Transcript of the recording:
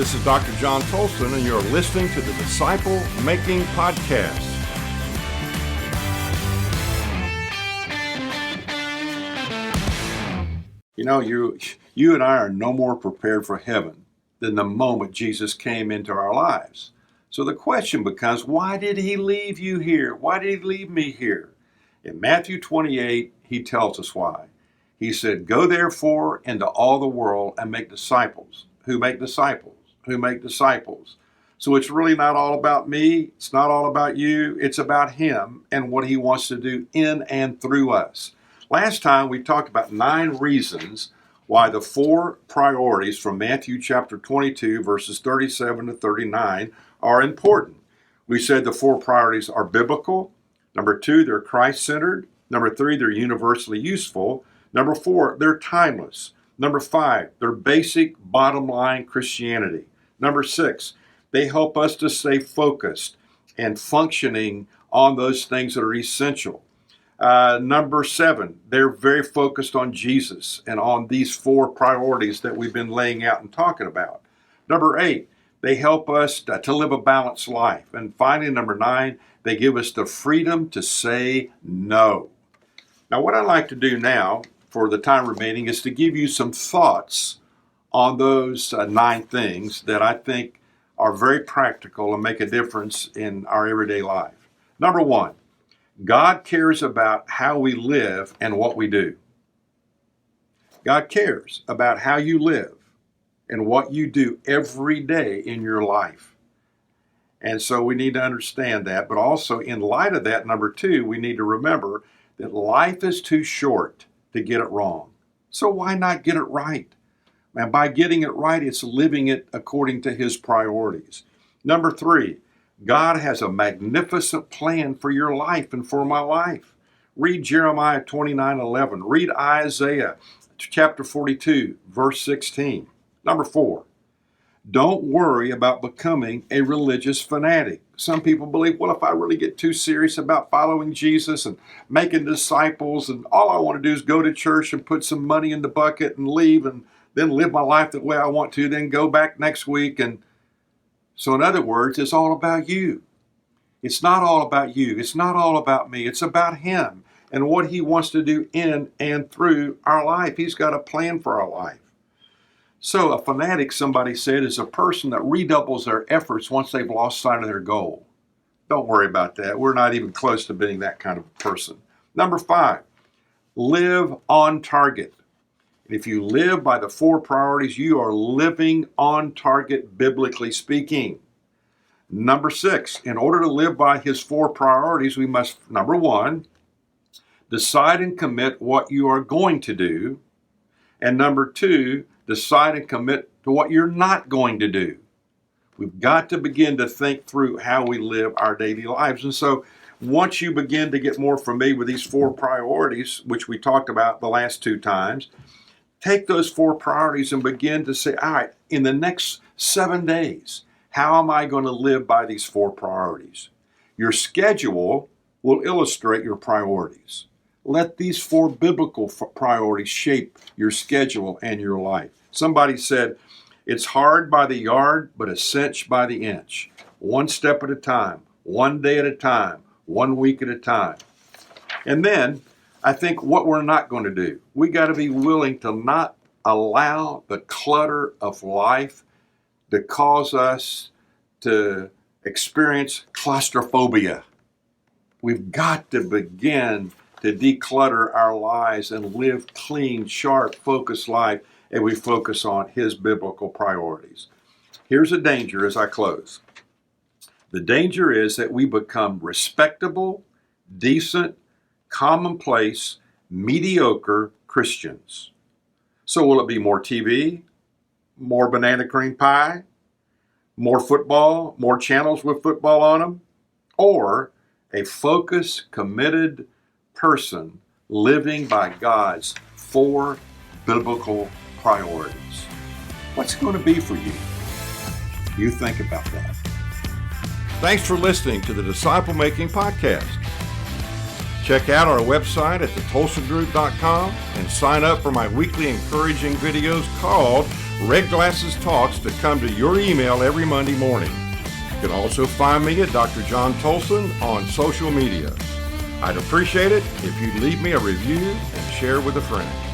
This is Dr. John Tolson, and you're listening to the Disciple Making Podcast. You know, you and I are no more prepared for heaven than the moment Jesus came into our lives. So the question becomes, why did he leave you here? Why did he leave me here? In Matthew 28, he tells us why. He said, "Go therefore into all the world and make disciples, who make disciples, who make disciples." So it's really not all about me. It's not all about you. It's about him and what he wants to do in and through us. Last time we talked about 9 reasons why the 4 priorities from Matthew chapter 22, verses 37 to 39 are important. We said the 4 priorities are biblical. Number 2, they're Christ-centered. Number 3, they're universally useful. Number 4, they're timeless. Number 5, they're basic bottom line Christianity. Number 6, they help us to stay focused and functioning on those things that are essential. Number 7, they're very focused on Jesus and on these 4 priorities that we've been laying out and talking about. Number 8, they help us to live a balanced life. And finally, number 9, they give us the freedom to say no. Now, what I'd like to do now, for the time remaining, is to give you some thoughts on those 9 things that I think are very practical and make a difference in our everyday life. Number 1, God cares about how we live and what we do. God cares about how you live and what you do every day in your life. And so we need to understand that, but also in light of that, number 2, we need to remember that life is too short to get it wrong. So why not get it right? And by getting it right, it's living it according to his priorities. Number 3, God has a magnificent plan for your life and for my life. Read Jeremiah 29:11. Read Isaiah chapter 42, verse 16. Number 4, don't worry about becoming a religious fanatic. Some people believe, well, if I really get too serious about following Jesus and making disciples, and all I want to do is go to church and put some money in the bucket and leave and then live my life the way I want to, then go back next week. And so in other words, it's all about you. It's not all about you. It's not all about me. It's about him and what he wants to do in and through our life. He's got a plan for our life. So a fanatic, somebody said, is a person that redoubles their efforts once they've lost sight of their goal. Don't worry about that. We're not even close to being that kind of person. Number 5, live on target. If you live by the 4 priorities, you are living on target, biblically speaking. Number 6, in order to live by his 4 priorities, we must, number 1, decide and commit what you are going to do. And number 2, decide and commit to what you're not going to do. We've got to begin to think through how we live our daily lives. And so once you begin to get more familiar with these 4 priorities, which we talked about the last 2 times, take those 4 priorities and begin to say, all right, in the next 7 days, how am I going to live by these 4 priorities? Your schedule will illustrate your priorities. Let these 4 biblical priorities shape your schedule and your life. Somebody said, it's hard by the yard, but a cinch by the inch. 1 step at a time, 1 day at a time, 1 week at a time. And then I think what we're not going to do, we got to be willing to not allow the clutter of life to cause us to experience claustrophobia. We've got to begin to declutter our lives and live clean, sharp, focused life as we focus on his biblical priorities. Here's a danger as I close. The danger is that we become respectable, decent, commonplace, mediocre Christians. So will it be more TV, more banana cream pie, more football, more channels with football on them, or a focused, committed person living by God's 4 biblical priorities? What's it going to be for you? You think about that. Thanks for listening to the Disciple Making Podcast. Check out our website at thetolsongroup.com and sign up for my weekly encouraging videos called Red Glasses Talks to come to your email every Monday morning. You can also find me at Dr. John Tolson on social media. I'd appreciate it if you'd leave me a review and share with a friend.